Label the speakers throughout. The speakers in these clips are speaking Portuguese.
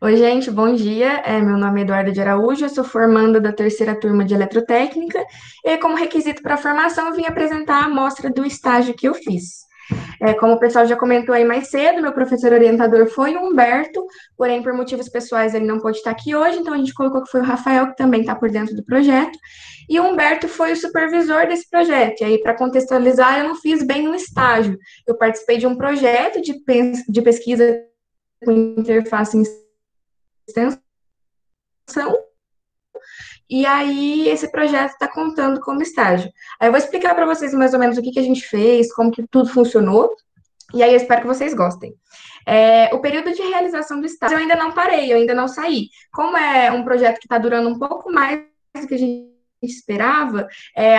Speaker 1: Oi, gente, bom dia. Meu nome é Eduardo de Araújo, eu sou formanda da terceira turma de Eletrotécnica e, como requisito para a formação, eu vim apresentar a amostra do estágio que eu fiz. Como o pessoal já comentou aí mais cedo, meu professor orientador foi o Humberto, porém, por motivos pessoais, ele não pôde estar aqui hoje, então a gente colocou que foi o Rafael, que também está por dentro do projeto, e o Humberto foi o supervisor desse projeto. E aí, para contextualizar, eu não fiz bem um estágio, eu participei de um projeto de pesquisa com interface em extensão. E aí, esse projeto está contando como estágio. Aí eu vou explicar para vocês mais ou menos o que que a gente fez, como que tudo funcionou, e aí eu espero que vocês gostem. O período de realização do estágio eu ainda não parei, eu ainda não saí. Como é um projeto que está durando um pouco mais do que a gente esperava,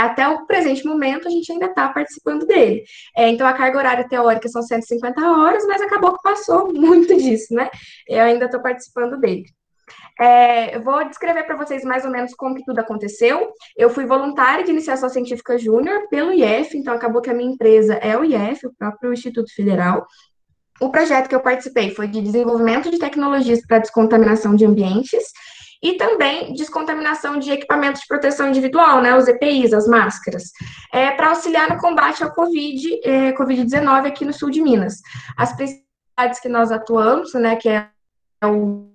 Speaker 1: até o presente momento a gente ainda está participando dele. Então a carga horária teórica são 150 horas, mas acabou que passou muito disso, né? Eu ainda estou participando dele. Eu vou descrever para vocês mais ou menos como que tudo aconteceu. Eu fui voluntária de iniciação científica júnior pelo IF, então acabou que a minha empresa é o IF, o próprio Instituto Federal. O projeto que eu participei foi de desenvolvimento de tecnologias para descontaminação de ambientes e também descontaminação de equipamentos de proteção individual, né, os EPIs, as máscaras, para auxiliar no combate ao Covid-19 aqui no sul de Minas. As principais que nós atuamos, né, que é o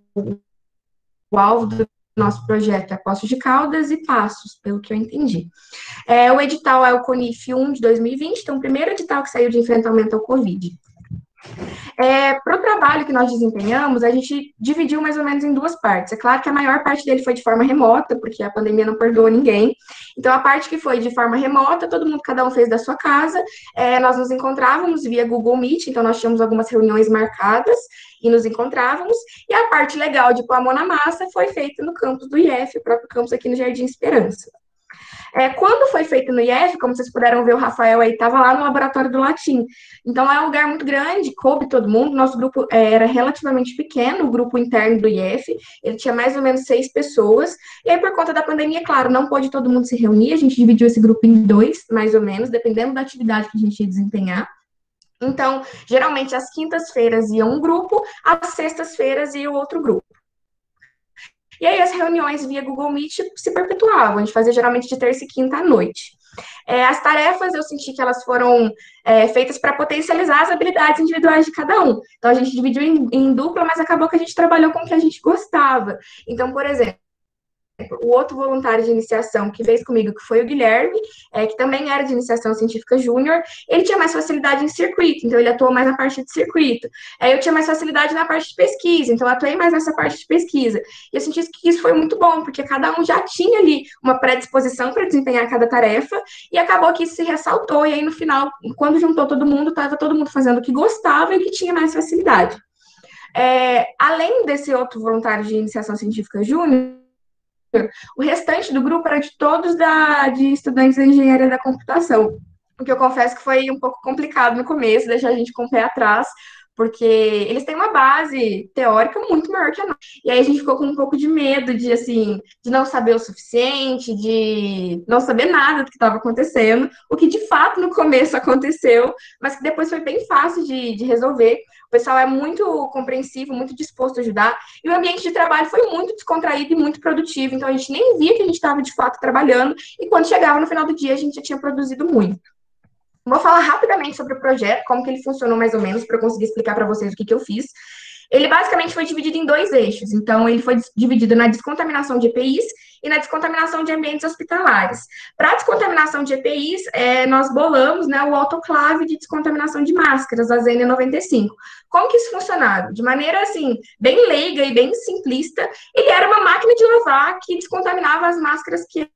Speaker 1: alvo do nosso projeto é Poços de Caldas e Passos, pelo que eu entendi. O edital é o CONIF 1 de 2020, então o primeiro edital que saiu de enfrentamento ao Covid. Para o trabalho que nós desempenhamos, a gente dividiu mais ou menos em duas partes. É claro que a maior parte dele foi de forma remota, porque a pandemia não perdoa ninguém. Então, a parte que foi de forma remota, todo mundo, cada um fez da sua casa. Nós nos encontrávamos via Google Meet, então nós tínhamos algumas reuniões marcadas e nos encontrávamos. E a parte legal de pôr a mão na massa foi feita no campus do IF, o próprio campus aqui no Jardim Esperança. Quando foi feito no IF, como vocês puderam ver, o Rafael aí estava lá no laboratório do Latim. Então, é um lugar muito grande, coube todo mundo. Nosso grupo era relativamente pequeno, o grupo interno do IF. Ele tinha mais ou menos 6 pessoas. E aí, por conta da pandemia, claro, não pôde todo mundo se reunir. A gente dividiu esse grupo em dois, mais ou menos, dependendo da atividade que a gente ia desempenhar. Então, geralmente, às quintas-feiras ia um grupo, às sextas-feiras ia o outro grupo. E aí as reuniões via Google Meet se perpetuavam, a gente fazia geralmente de terça e quinta à noite. As tarefas eu senti que elas foram feitas para potencializar as habilidades individuais de cada um. Então a gente dividiu em dupla, mas acabou que a gente trabalhou com o que a gente gostava. Então, por exemplo, o outro voluntário de iniciação que fez comigo, que foi o Guilherme, que também era de iniciação científica júnior, ele tinha mais facilidade em circuito, então ele atuou mais na parte de circuito. Eu tinha mais facilidade na parte de pesquisa, então eu atuei mais nessa parte de pesquisa. E eu senti que isso foi muito bom, porque cada um já tinha ali uma predisposição para desempenhar cada tarefa, e acabou que isso se ressaltou, e aí no final, quando juntou todo mundo, estava todo mundo fazendo o que gostava e o que tinha mais facilidade. Além desse outro voluntário de iniciação científica júnior, o restante do grupo era de todos de estudantes da engenharia da computação. O que eu confesso que foi um pouco complicado no começo, deixar a gente com o pé atrás, porque eles têm uma base teórica muito maior que a nossa. E aí a gente ficou com um pouco de medo de, assim, de não saber o suficiente, de não saber nada do que estava acontecendo, o que de fato no começo aconteceu, mas que depois foi bem fácil de resolver. O pessoal é muito compreensivo, muito disposto a ajudar, e o ambiente de trabalho foi muito descontraído e muito produtivo, então a gente nem via que a gente estava de fato trabalhando, e quando chegava no final do dia a gente já tinha produzido muito. Vou falar rapidamente sobre o projeto, como que ele funcionou mais ou menos, para eu conseguir explicar para vocês o que eu fiz. Ele basicamente foi dividido em dois eixos. Então, ele foi dividido na descontaminação de EPIs e na descontaminação de ambientes hospitalares. Para a descontaminação de EPIs, nós bolamos, né, o autoclave de descontaminação de máscaras, a ZN95. Como que isso funcionava? De maneira, assim, bem leiga e bem simplista, ele era uma máquina de lavar que descontaminava as máscaras que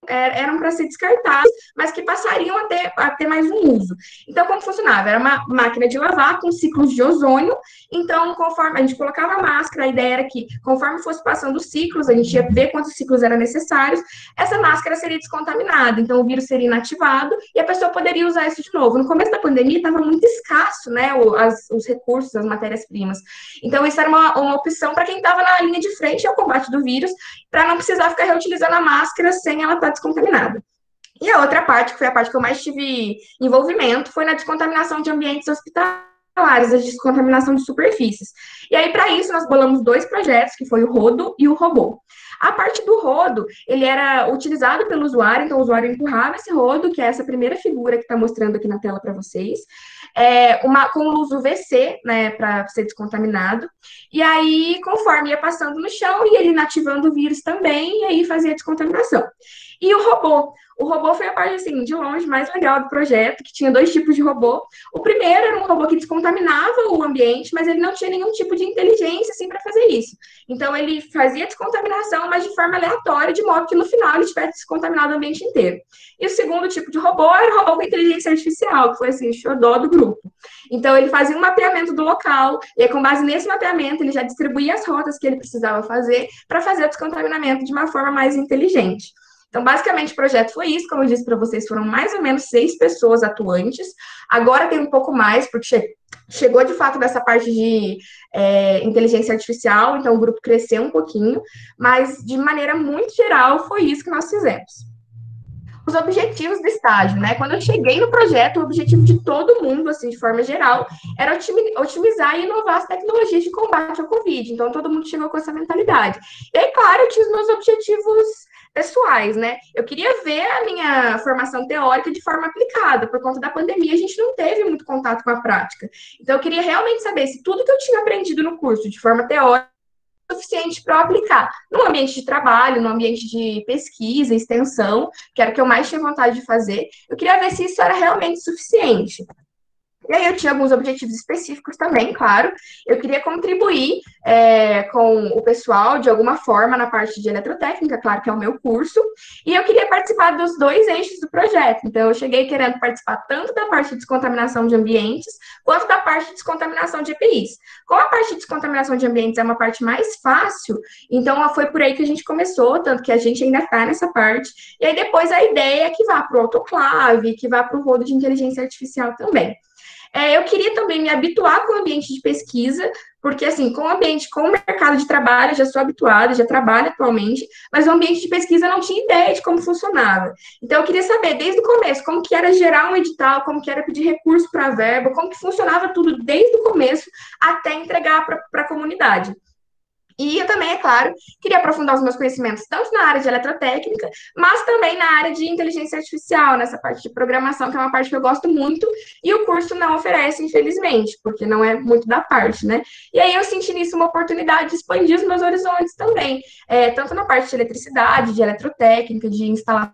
Speaker 1: eram para ser descartadas, mas que passariam a ter mais um uso. Então, como funcionava? Era uma máquina de lavar com ciclos de ozônio, então, conforme a gente colocava a máscara, a ideia era que, conforme fosse passando os ciclos, a gente ia ver quantos ciclos eram necessários, essa máscara seria descontaminada, então o vírus seria inativado e a pessoa poderia usar isso de novo. No começo da pandemia, estava muito escasso, né, os recursos, as matérias-primas. Então, isso era uma opção para quem estava na linha de frente ao combate do vírus, para não precisar ficar reutilizando a máscara sem ela estar descontaminada. E a outra parte, que foi a parte que eu mais tive envolvimento, foi na descontaminação de ambientes hospitalares. hospitalares, a descontaminação de superfícies. E aí, para isso, nós bolamos dois projetos, que foi o rodo e o robô. A parte do rodo, ele era utilizado pelo usuário, então o usuário empurrava esse rodo, que é essa primeira figura que está mostrando aqui na tela para vocês, com luz UVC, né, para ser descontaminado. E aí, conforme ia passando no chão, ia ele inativando o vírus também, e aí fazia a descontaminação. E o robô? O robô foi a parte, assim, de longe mais legal do projeto, que tinha dois tipos de robô. O primeiro era um robô que descontaminava o ambiente, mas ele não tinha nenhum tipo de inteligência, assim, para fazer isso. Então, ele fazia descontaminação, mas de forma aleatória, de modo que no final ele tivesse descontaminado o ambiente inteiro. E o segundo tipo de robô era o robô com inteligência artificial, que foi, assim, o xodó do grupo. Então, ele fazia um mapeamento do local, e aí, com base nesse mapeamento, ele já distribuía as rotas que ele precisava fazer para fazer o descontaminamento de uma forma mais inteligente. Então, basicamente, o projeto foi isso. Como eu disse para vocês, foram mais ou menos 6 pessoas atuantes. Agora tem um pouco mais, porque chegou de fato dessa parte de inteligência artificial, então o grupo cresceu um pouquinho, mas de maneira muito geral, foi isso que nós fizemos. Os objetivos do estágio, né? Quando eu cheguei no projeto, o objetivo de todo mundo, assim, de forma geral, era otimizar e inovar as tecnologias de combate ao Covid. Então, todo mundo chegou com essa mentalidade. E aí, claro, eu tinha os meus objetivos pessoais, né? Eu queria ver a minha formação teórica de forma aplicada. Por conta da pandemia, a gente não teve muito contato com a prática. Então, eu queria realmente saber se tudo que eu tinha aprendido no curso de forma teórica suficiente para aplicar no ambiente de trabalho, no ambiente de pesquisa, extensão, que era o que eu mais tinha vontade de fazer. Eu queria ver se isso era realmente suficiente. E aí eu tinha alguns objetivos específicos também, claro. Eu queria contribuir com o pessoal de alguma forma na parte de eletrotécnica, claro que é o meu curso, e eu queria participar dos dois eixos do projeto. Então, eu cheguei querendo participar tanto da parte de descontaminação de ambientes, quanto da parte de descontaminação de EPIs. Como a parte de descontaminação de ambientes é uma parte mais fácil, então foi por aí que a gente começou, tanto que a gente ainda está nessa parte. E aí depois a ideia é que vá para o autoclave, que vá para o rodo de inteligência artificial também. Eu queria também me habituar com o ambiente de pesquisa, porque, assim, com o mercado de trabalho, eu já sou habituada, já trabalho atualmente, mas o ambiente de pesquisa eu não tinha ideia de como funcionava. Então, eu queria saber, desde o começo, como que era gerar um edital, como que era pedir recurso para a verba, como que funcionava tudo desde o começo até entregar para a comunidade. E eu também, é claro, queria aprofundar os meus conhecimentos tanto na área de eletrotécnica, mas também na área de inteligência artificial, nessa parte de programação, que é uma parte que eu gosto muito, e o curso não oferece, infelizmente, porque não é muito da parte, né? E aí eu senti nisso uma oportunidade de expandir os meus horizontes também, tanto na parte de eletricidade, de eletrotécnica, de instalação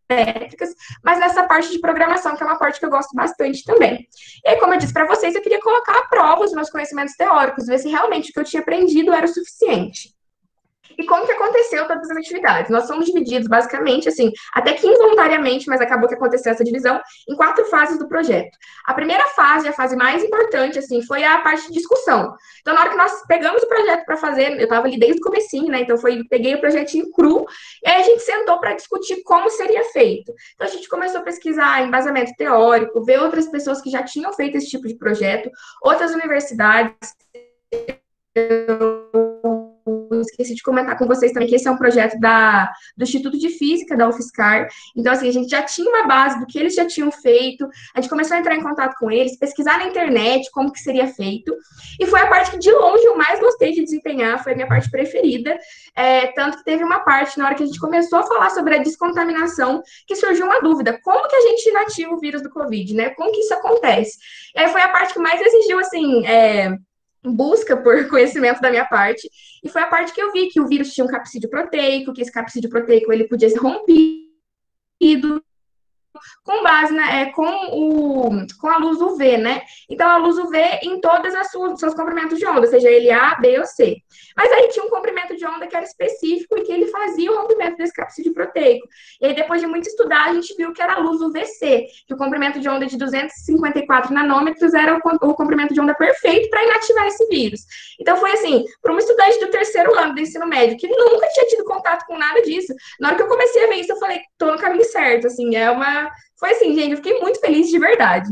Speaker 1: elétricas, mas nessa parte de programação, que é uma parte que eu gosto bastante também. E aí, como eu disse para vocês, eu queria colocar à prova os meus conhecimentos teóricos, ver se realmente o que eu tinha aprendido era o suficiente. E como que aconteceu todas as atividades? Nós somos divididos, basicamente, assim, até que involuntariamente, mas acabou que aconteceu essa divisão, em 4 fases do projeto. A primeira fase, a fase mais importante, assim, foi a parte de discussão. Então, na hora que nós pegamos o projeto para fazer, eu estava ali desde o comecinho, né? Então, peguei o projetinho cru, e aí a gente sentou para discutir como seria feito. Então, a gente começou a pesquisar embasamento teórico, ver outras pessoas que já tinham feito esse tipo de projeto, outras universidades, esqueci de comentar com vocês também que esse é um projeto do Instituto de Física da UFSCar. Então, assim, a gente já tinha uma base do que eles já tinham feito, a gente começou a entrar em contato com eles, pesquisar na internet como que seria feito, e foi a parte que, de longe, eu mais gostei de desempenhar, foi a minha parte preferida, tanto que teve uma parte, na hora que a gente começou a falar sobre a descontaminação, que surgiu uma dúvida, como que a gente inativa o vírus do Covid, né? Como que isso acontece? E aí foi a parte que mais exigiu, assim, busca por conhecimento da minha parte, e foi a parte que eu vi que o vírus tinha um capsídeo proteico, que esse capsídeo proteico ele podia ser rompido com base com a luz UV, né? Então, a luz UV em todas os seus comprimentos de onda, seja ele A, B ou C. Mas aí tinha um comprimento de onda que era específico e que ele fazia o rompimento desse capsídeo proteico. E aí, depois de muito estudar, a gente viu que era a luz UVC, que o comprimento de onda de 254 nanômetros era o comprimento de onda perfeito para inativar esse vírus. Então, foi assim, para uma estudante do 3º ano do ensino médio, que nunca tinha tido contato com nada disso, na hora que eu comecei a ver isso, eu falei, tô no caminho certo, assim, foi assim, gente, eu fiquei muito feliz de verdade.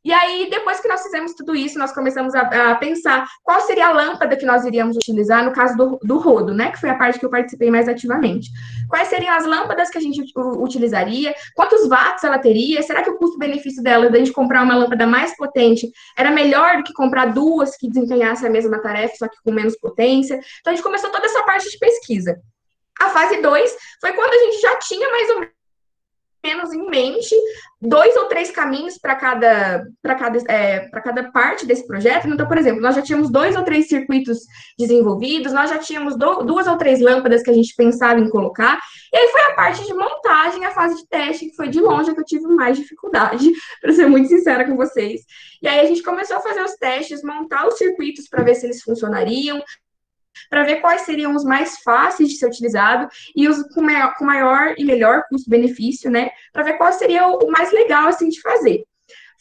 Speaker 1: E aí, depois que nós fizemos tudo isso, nós começamos a pensar qual seria a lâmpada que nós iríamos utilizar no caso do rodo, né? Que foi a parte que eu participei mais ativamente. Quais seriam as lâmpadas que a gente utilizaria? Quantos watts ela teria? Será que o custo-benefício dela, da gente comprar uma lâmpada mais potente, era melhor do que comprar duas que desempenhassem a mesma tarefa, só que com menos potência? Então, a gente começou toda essa parte de pesquisa. A fase 2 foi quando a gente já tinha mais ou menos em mente 2 ou 3 caminhos para cada parte desse projeto. Então, por exemplo, nós já tínhamos 2 ou 3 circuitos desenvolvidos, nós já tínhamos 2 ou 3 lâmpadas que a gente pensava em colocar, e aí foi a parte de montagem, a fase de teste, que foi de longe a que eu tive mais dificuldade, para ser muito sincera com vocês. E aí a gente começou a fazer os testes, montar os circuitos para ver se eles funcionariam, para ver quais seriam os mais fáceis de ser utilizado e os com maior e melhor custo-benefício, né? Para ver qual seria o mais legal, assim, de fazer.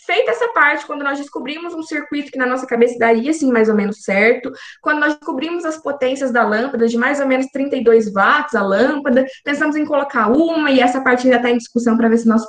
Speaker 1: Feita essa parte, quando nós descobrimos um circuito que na nossa cabeça daria, assim, mais ou menos certo, quando nós descobrimos as potências da lâmpada, de mais ou menos 32 watts a lâmpada, pensamos em colocar uma, e essa parte ainda está em discussão para ver se nós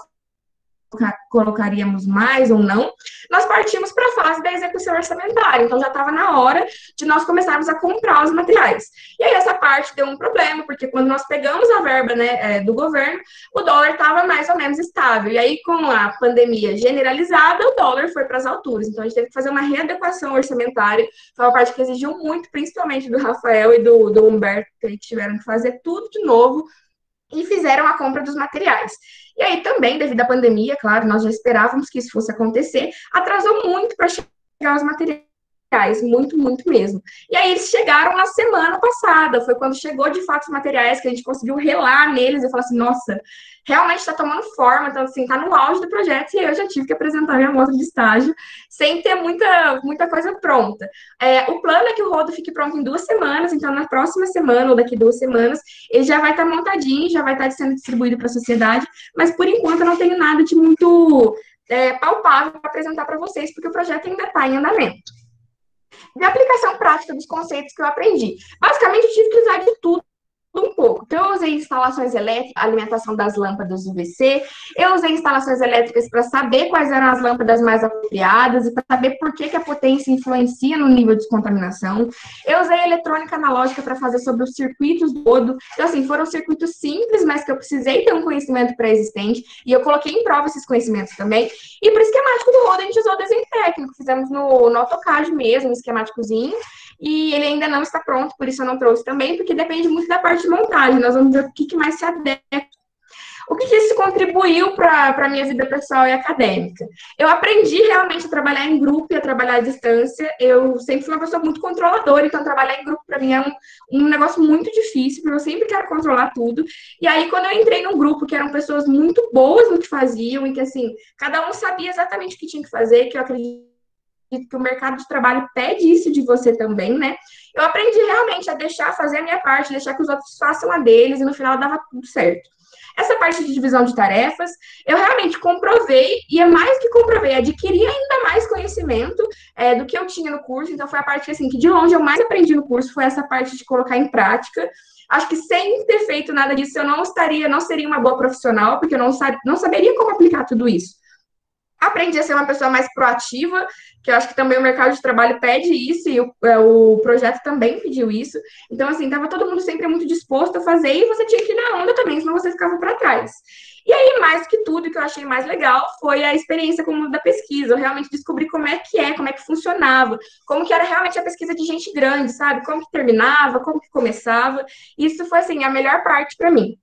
Speaker 1: colocaríamos mais ou não, nós partimos para a fase da execução orçamentária. Então, já estava na hora de nós começarmos a comprar os materiais. E aí, essa parte deu um problema, porque quando nós pegamos a verba, né, do governo, o dólar estava mais ou menos estável. E aí, com a pandemia generalizada, o dólar foi para as alturas. Então, a gente teve que fazer uma readequação orçamentária. Foi uma parte que exigiu muito, principalmente do Rafael e do Humberto, que eles tiveram que fazer tudo de novo, e fizeram a compra dos materiais. E aí também, devido à pandemia, claro, nós já esperávamos que isso fosse acontecer, atrasou muito para chegar os materiais, muito, muito mesmo. E aí eles chegaram na semana passada, foi quando chegou de fato os materiais, que a gente conseguiu relar neles e falar assim, nossa, realmente está tomando forma, então assim, está no auge do projeto, e eu já tive que apresentar minha amostra de estágio, sem ter muita coisa pronta. O plano é que o rodo fique pronto em 2 semanas, então na próxima semana, ou daqui 2 semanas, ele já vai estar montadinho, já vai estar sendo distribuído para a sociedade, mas por enquanto eu não tenho nada de muito palpável para apresentar para vocês, porque o projeto ainda está em andamento. De aplicação prática dos conceitos que eu aprendi. Basicamente, eu tive que usar de tudo um pouco. Então, eu usei instalações elétricas, alimentação das lâmpadas UVC, eu usei instalações elétricas para saber quais eram as lâmpadas mais apropriadas e para saber por que a potência influencia no nível de descontaminação. Eu usei eletrônica analógica para fazer sobre os circuitos do rodo. Então, assim, foram circuitos simples, mas que eu precisei ter um conhecimento pré-existente, e eu coloquei em prova esses conhecimentos também. E para o esquemático do rodo, a gente usou desenho técnico, fizemos no AutoCAD mesmo, um esquemáticozinho, e ele ainda não está pronto, por isso eu não trouxe também, porque depende muito da parte de montagem. Nós vamos ver o que mais se adequa. O que isso contribuiu para a minha vida pessoal e acadêmica? Eu aprendi realmente a trabalhar em grupo e a trabalhar à distância. Eu sempre fui uma pessoa muito controladora, então trabalhar em grupo para mim é um negócio muito difícil, porque eu sempre quero controlar tudo. E aí, quando eu entrei num grupo que eram pessoas muito boas no que faziam, e que, assim, cada um sabia exatamente o que tinha que fazer, que eu acredito que o mercado de trabalho pede isso de você também, né? Eu aprendi realmente a deixar fazer a minha parte, deixar que os outros façam a deles, e no final dava tudo certo. Essa parte de divisão de tarefas, eu realmente comprovei, e é mais que comprovei, adquiri ainda mais conhecimento do que eu tinha no curso. Então, foi a parte assim, que de longe eu mais aprendi no curso, foi essa parte de colocar em prática. Acho que sem ter feito nada disso, eu não seria uma boa profissional, porque eu não saberia como aplicar tudo isso. Aprendi a ser uma pessoa mais proativa, que eu acho que também o mercado de trabalho pede isso, e o projeto também pediu isso. Então, assim, estava todo mundo sempre muito disposto a fazer, e você tinha que ir na onda também, senão você ficava para trás. E aí, mais que tudo, que eu achei mais legal foi a experiência com o mundo da pesquisa. Eu realmente descobri como é, como é que funcionava, como que era realmente a pesquisa de gente grande, sabe? Como que terminava, como que começava. Isso foi, assim, a melhor parte para mim.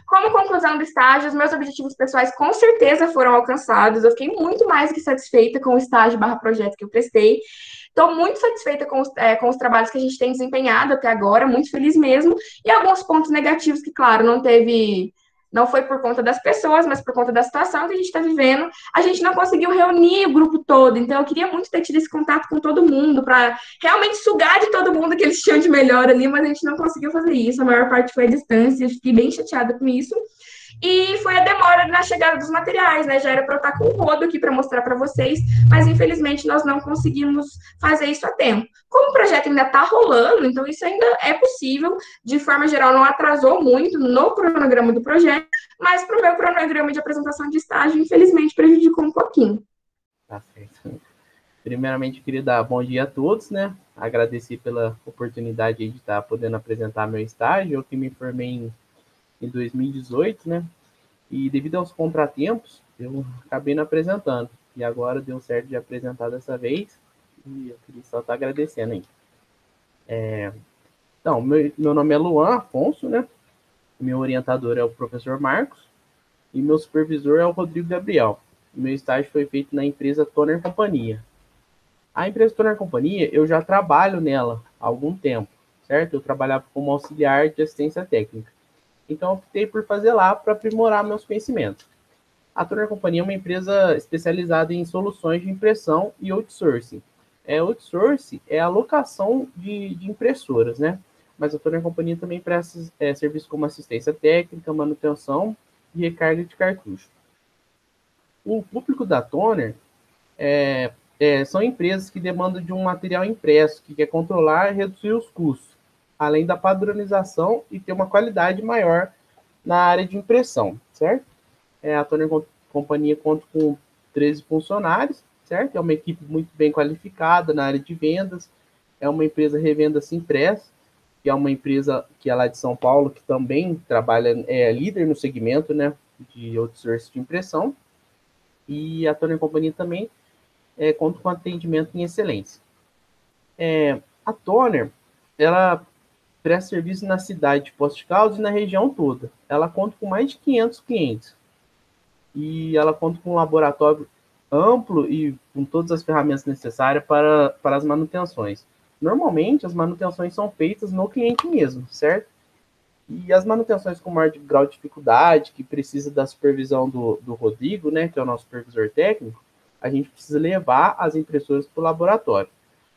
Speaker 1: Como conclusão do estágio, os meus objetivos pessoais com certeza foram alcançados. Eu fiquei muito mais que satisfeita com o estágio/projeto que eu prestei. Estou muito satisfeita com os trabalhos que a gente tem desempenhado até agora, muito feliz mesmo. E alguns pontos negativos que, claro, não foi por conta das pessoas, mas por conta da situação que a gente está vivendo. A gente não conseguiu reunir o grupo todo, então eu queria muito ter tido esse contato com todo mundo, para realmente sugar de todo mundo que eles tinham de melhor ali, mas a gente não conseguiu fazer isso. A maior parte foi à distância, eu fiquei bem chateada com isso. E foi a demora na chegada dos materiais, né? Já era para eu estar com o rodo aqui para mostrar para vocês, mas infelizmente nós não conseguimos fazer isso a tempo. Como o projeto ainda está rolando, então isso ainda é possível, de forma geral não atrasou muito no cronograma do projeto, mas para o meu cronograma de apresentação de estágio, infelizmente, prejudicou um pouquinho.
Speaker 2: Tá certo. Primeiramente, eu queria dar bom dia a todos, né? Agradecer pela oportunidade de estar podendo apresentar meu estágio. Eu que me formei em 2018, né? E devido aos contratempos, eu acabei não apresentando. E agora deu certo de apresentar dessa vez. E eu queria só estar agradecendo aí. Então, meu nome é Luan Afonso, né? Meu orientador é o professor Marcos. E meu supervisor é o Rodrigo Gabriel. Meu estágio foi feito na empresa Toner Companhia. A empresa Toner Companhia, eu já trabalho nela há algum tempo, certo? Eu trabalhava como auxiliar de assistência técnica. Então, eu optei por fazer lá para aprimorar meus conhecimentos. A Toner Companhia é uma empresa especializada em soluções de impressão e outsourcing. Outsourcing é a locação de impressoras, né? Mas a Toner Companhia também presta serviço como assistência técnica, manutenção e recarga de cartucho. O público da Toner são empresas que demandam de um material impresso, que quer controlar e reduzir os custos, além da padronização e ter uma qualidade maior na área de impressão, certo? A Toner Companhia conta com 13 funcionários, certo? É uma equipe muito bem qualificada na área de vendas, é uma empresa Revenda Simpress, que é uma empresa que é lá de São Paulo, que também trabalha, é líder no segmento, né, de outsourcing de impressão, e a Toner Companhia também conta com atendimento em excelência. A Toner, ela presta serviço na cidade de Poços de Caldas e na região toda. Ela conta com mais de 500 clientes. E ela conta com um laboratório amplo e com todas as ferramentas necessárias para as manutenções. Normalmente, as manutenções são feitas no cliente mesmo, certo? E as manutenções com maior grau de dificuldade, que precisa da supervisão do Rodrigo, né, que é o nosso supervisor técnico, a gente precisa levar as impressoras para o laboratório.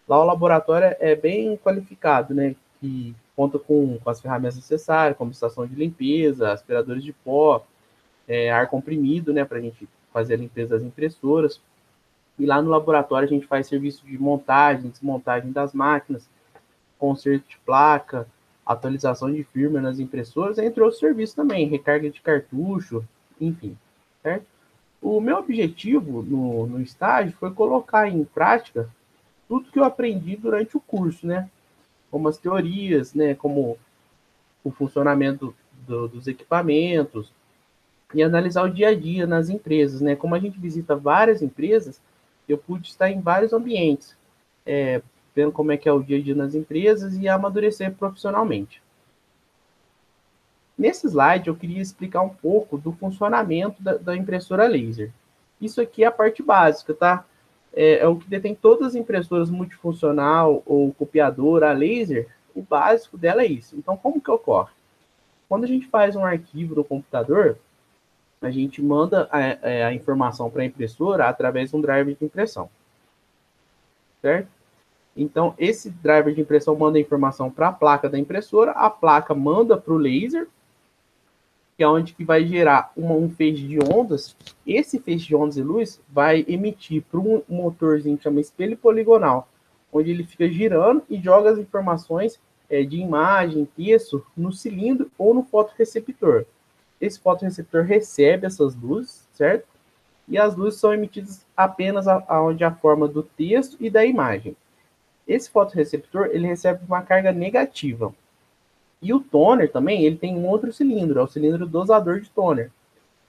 Speaker 2: Lá o laboratório é bem qualificado, né, que conta com as ferramentas necessárias, como estação de limpeza, aspiradores de pó, ar comprimido, né, para a gente fazer a limpeza das impressoras. E lá no laboratório a gente faz serviço de montagem, desmontagem das máquinas, conserto de placa, atualização de firmware nas impressoras, entre outros serviços também, recarga de cartucho, enfim, certo? O meu objetivo no estágio foi colocar em prática tudo que eu aprendi durante o curso, né? Como as teorias, né? Como o funcionamento dos equipamentos e analisar o dia a dia nas empresas, né? Como a gente visita várias empresas, eu pude estar em vários ambientes, vendo como é que é o dia a dia nas empresas e amadurecer profissionalmente. Nesse slide, eu queria explicar um pouco do funcionamento da impressora laser. Isso aqui é a parte básica, tá? É o que detém todas as impressoras multifuncional ou copiadora a laser, o básico dela é isso. Então, como que ocorre? Quando a gente faz um arquivo no computador, a gente manda a informação para a impressora através de um driver de impressão, certo? Então, esse driver de impressão manda a informação para a placa da impressora, a placa manda para o laser, que é onde que vai gerar um feixe de ondas. Esse feixe de ondas e luz vai emitir para um motorzinho que chama espelho poligonal, onde ele fica girando e joga as informações de imagem, texto, no cilindro ou no fotorreceptor. Esse fotorreceptor recebe essas luzes, certo? E as luzes são emitidas apenas aonde a forma do texto e da imagem. Esse fotorreceptor, ele recebe uma carga negativa. E o toner também, ele tem um outro cilindro, é o cilindro dosador de toner.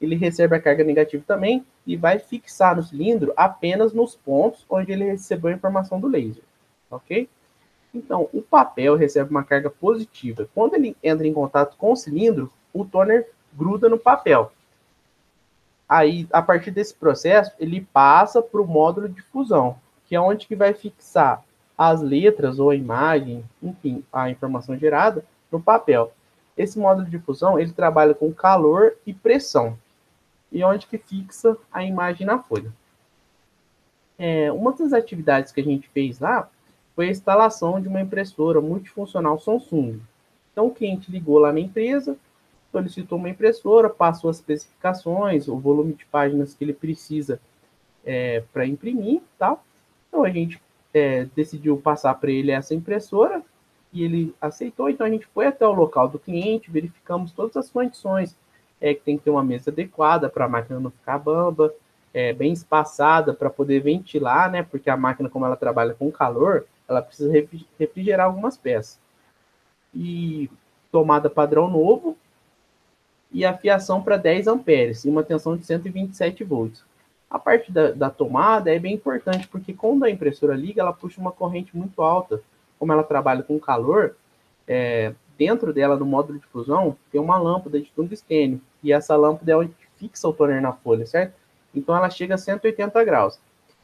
Speaker 2: Ele recebe a carga negativa também e vai fixar no cilindro apenas nos pontos onde ele recebeu a informação do laser, ok? Então, o papel recebe uma carga positiva. Quando ele entra em contato com o cilindro, o toner gruda no papel. Aí, a partir desse processo, ele passa para o módulo de fusão, que é onde que vai fixar as letras ou a imagem, enfim, a informação gerada no papel. Esse módulo de fusão, ele trabalha com calor e pressão, e onde que fixa a imagem na folha. Uma das atividades que a gente fez lá foi a instalação de uma impressora multifuncional Samsung. Então, o cliente ligou lá na empresa, solicitou uma impressora, passou as especificações, o volume de páginas que ele precisa para imprimir, tal. Então, a gente decidiu passar para ele essa impressora e ele aceitou. Então, a gente foi até o local do cliente, verificamos todas as condições, que tem que ter uma mesa adequada para a máquina não ficar bamba, bem espaçada para poder ventilar, né? Porque a máquina, como ela trabalha com calor, ela precisa refrigerar algumas peças. E tomada padrão novo e a fiação para 10 amperes e uma tensão de 127 volts. A parte da tomada é bem importante, porque quando a impressora liga, ela puxa uma corrente muito alta. Como ela trabalha com calor, dentro dela, no módulo de fusão, tem uma lâmpada de tungstênio. E essa lâmpada é onde fixa o toner na folha, certo? Então ela chega a 180 graus.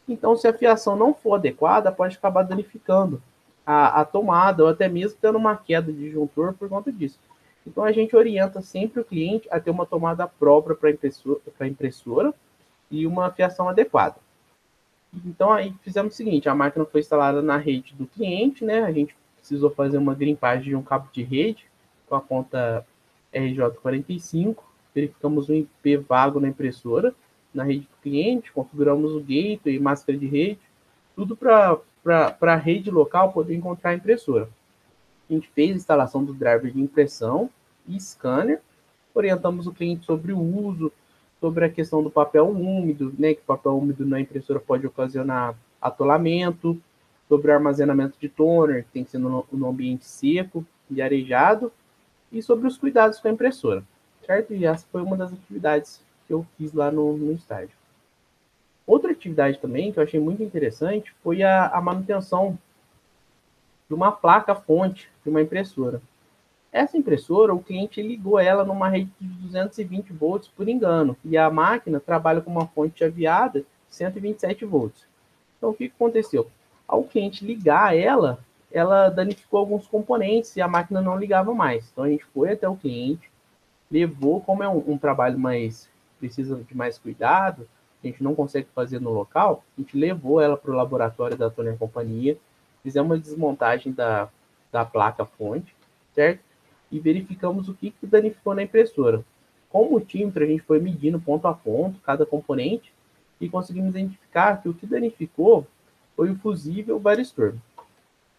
Speaker 2: Então, se a fiação não for adequada, pode acabar danificando a tomada ou até mesmo dando uma queda de disjuntor por conta disso. Então, a gente orienta sempre o cliente a ter uma tomada própria para a impressora e uma fiação adequada. Então, aí fizemos o seguinte, a máquina foi instalada na rede do cliente, né? A gente precisou fazer uma grimpagem de um cabo de rede com a ponta RJ45, verificamos o IP vago na impressora, na rede do cliente, configuramos o gateway, máscara de rede, tudo para a rede local poder encontrar a impressora. A gente fez a instalação do driver de impressão e scanner, orientamos o cliente sobre o uso, sobre a questão do papel úmido, né, que o papel úmido na impressora pode ocasionar atolamento, sobre o armazenamento de toner, que tem que ser no ambiente seco e arejado, e sobre os cuidados com a impressora, certo? E essa foi uma das atividades que eu fiz lá no estágio. Outra atividade também que eu achei muito interessante foi a manutenção de uma placa-fonte de uma impressora. Essa impressora, o cliente ligou ela numa rede de 220 volts por engano, e a máquina trabalha com uma fonte chaveada de 127 volts. Então, o que aconteceu? Ao cliente ligar ela danificou alguns componentes e a máquina não ligava mais. Então, a gente foi até o cliente, levou, como é um trabalho mais, precisa de mais cuidado, a gente não consegue fazer no local, a gente levou ela para o laboratório da Toner Companhia, fizemos uma desmontagem da placa-fonte, certo? E verificamos o que danificou na impressora. Com o multímetro, a gente foi medindo ponto a ponto cada componente e conseguimos identificar que o que danificou foi o fusível varistor.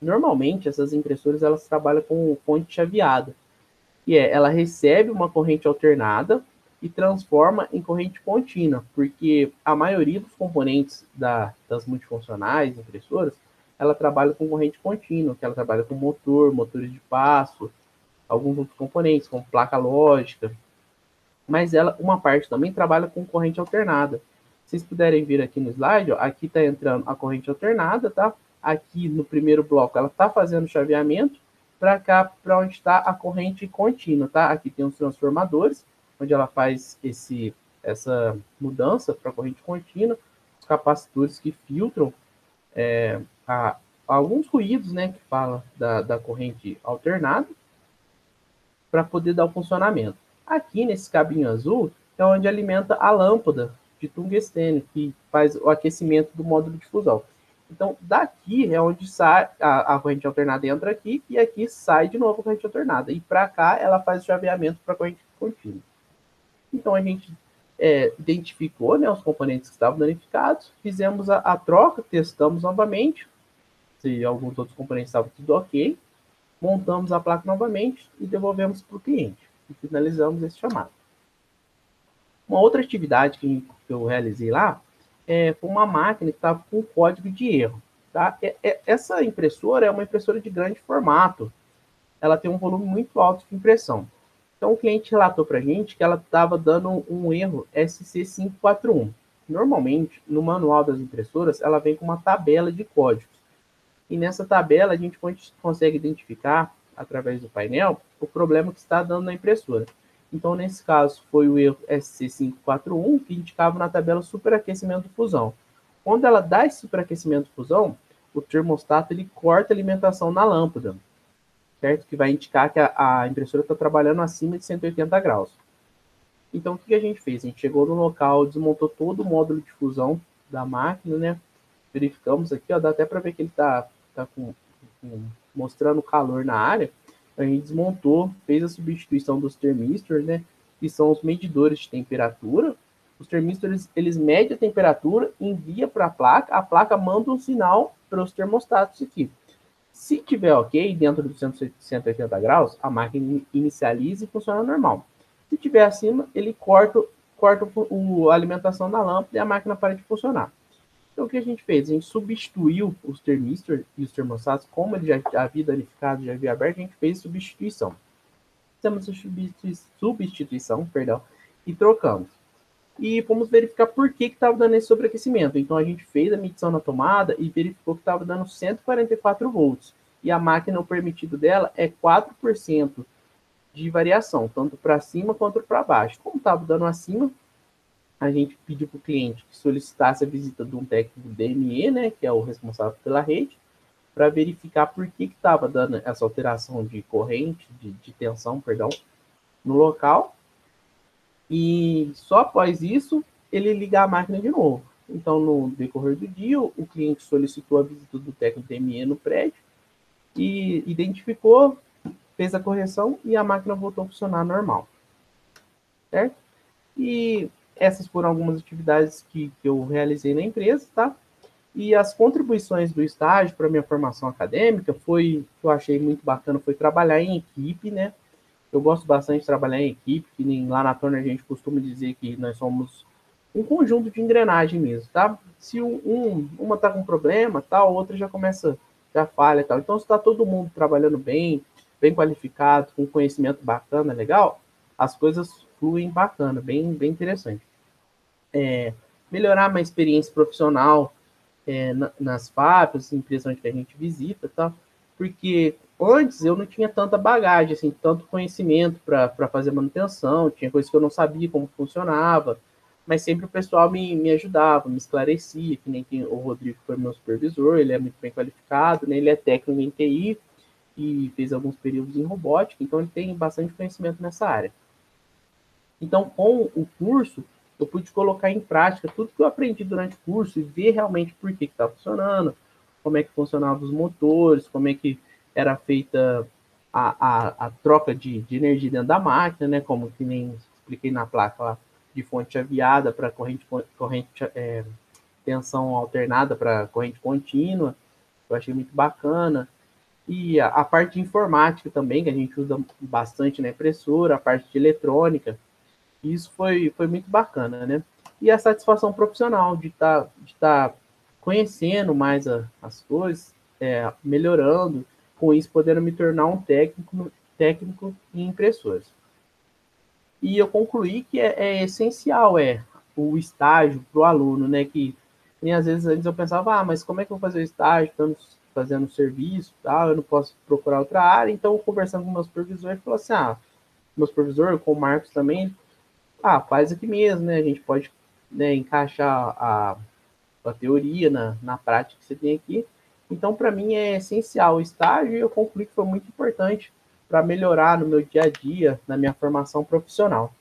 Speaker 2: Normalmente, essas impressoras elas trabalham com fonte chaveada, que ela recebe uma corrente alternada e transforma em corrente contínua, porque a maioria dos componentes das multifuncionais impressoras, ela trabalha com corrente contínua, que ela trabalha com motor, motores de passo, alguns outros componentes, como placa lógica, mas uma parte também trabalha com corrente alternada. Se vocês puderem ver aqui no slide, ó, aqui está entrando a corrente alternada, tá? Aqui no primeiro bloco ela está fazendo chaveamento, para cá, para onde está a corrente contínua, tá? Aqui tem os transformadores, onde ela faz essa mudança para a corrente contínua, os capacitores que filtram alguns ruídos, né, que fala da corrente alternada, para poder dar o funcionamento. Aqui, nesse cabinho azul, é onde alimenta a lâmpada de tungstênio, que faz o aquecimento do módulo de fusão. Então, daqui é onde sai a corrente alternada, entra aqui, e aqui sai de novo a corrente alternada. E para cá, ela faz o chaveamento para a corrente contínua. Então, a gente identificou, né, os componentes que estavam danificados, fizemos a troca, testamos novamente, se alguns outros componentes estavam tudo ok, montamos a placa novamente e devolvemos para o cliente. E finalizamos esse chamado. Uma outra atividade que eu realizei lá foi uma máquina que estava com código de erro. Tá? Essa impressora é uma impressora de grande formato. Ela tem um volume muito alto de impressão. Então, o cliente relatou para a gente que ela estava dando um erro SC541. Normalmente, no manual das impressoras, ela vem com uma tabela de códigos. E nessa tabela, a gente consegue identificar, através do painel, o problema que está dando na impressora. Então, nesse caso, foi o erro SC541, que indicava na tabela superaquecimento fusão. Quando ela dá esse superaquecimento fusão, o termostato ele corta a alimentação na lâmpada, certo? Que vai indicar que a impressora está trabalhando acima de 180 graus. Então, o que a gente fez? A gente chegou no local, desmontou todo o módulo de fusão da máquina, né? Verificamos aqui, ó, dá até para ver que ele está mostrando calor na área. A gente desmontou, fez a substituição dos termistores, né? Que são os medidores de temperatura. Os termistores, eles medem a temperatura, envia para a placa manda um sinal para os termostatos aqui. Se tiver ok, dentro dos 180 graus, a máquina inicializa e funciona normal. Se tiver acima, ele corta corta a alimentação da lâmpada e a máquina para de funcionar. Então, o que a gente fez? A gente substituiu os termistores e os termostatos, como ele já havia danificado, já havia aberto, a gente fez substituição. Fizemos a substituição, perdão, e trocamos. E fomos verificar por que estava dando esse sobreaquecimento. Então, a gente fez a medição na tomada e verificou que estava dando 144 volts. E a máquina, o permitido dela é 4% de variação, tanto para cima quanto para baixo. Como estava dando acima, a gente pediu para o cliente que solicitasse a visita de um técnico DME, né, que é o responsável pela rede, para verificar por que estava dando essa alteração de corrente, de tensão, perdão, no local. E só após isso, ele ligar a máquina de novo. Então, no decorrer do dia, o cliente solicitou a visita do técnico DME no prédio e identificou, fez a correção e a máquina voltou a funcionar normal. Certo? E essas foram algumas atividades que eu realizei na empresa, tá? E as contribuições do estágio para minha formação acadêmica foi, que eu achei muito bacana, foi trabalhar em equipe, né? Eu gosto bastante de trabalhar em equipe, que nem lá na Turner a gente costuma dizer que nós somos um conjunto de engrenagem mesmo, tá? Se uma tá com problema, tá, a outra já começa, já falha, tal. Então, se está todo mundo trabalhando bem, bem qualificado, com conhecimento bacana, legal, as coisas fluem bacana, bem interessante. Melhorar minha experiência profissional nas fábricas, empresas onde a gente visita, tá? Porque antes eu não tinha tanta bagagem, assim, tanto conhecimento para fazer manutenção, tinha coisas que eu não sabia como funcionava, mas sempre o pessoal me ajudava, me esclarecia, que nem o Rodrigo foi meu supervisor, ele é muito bem qualificado, né? Ele é técnico em TI e fez alguns períodos em robótica, então ele tem bastante conhecimento nessa área. Então, com o curso, eu pude colocar em prática tudo que eu aprendi durante o curso e ver realmente por que estava funcionando, como é que funcionavam os motores, como é que era feita a troca de energia dentro da máquina, né? Como que nem expliquei na placa lá, de fonte chaveada para corrente tensão alternada para corrente contínua. Eu achei muito bacana. E a parte de informática também, que a gente usa bastante na impressora, a parte de eletrônica. Isso foi muito bacana, né? E a satisfação profissional de tá conhecendo mais as coisas, melhorando, com isso podendo me tornar um técnico em impressoras. E eu concluí que é essencial o estágio para o aluno, né? Que nem às vezes antes eu pensava, mas como é que eu vou fazer o estágio? Estamos fazendo serviço, tal, eu não posso procurar outra área. Então, conversando com o meu supervisor, ele falou assim, meu supervisor, com o Marcos também, faz aqui mesmo, né? A gente pode, né, encaixar a teoria na prática que você tem aqui. Então, para mim, é essencial o estágio e eu concluí que foi muito importante para melhorar no meu dia a dia, na minha formação profissional.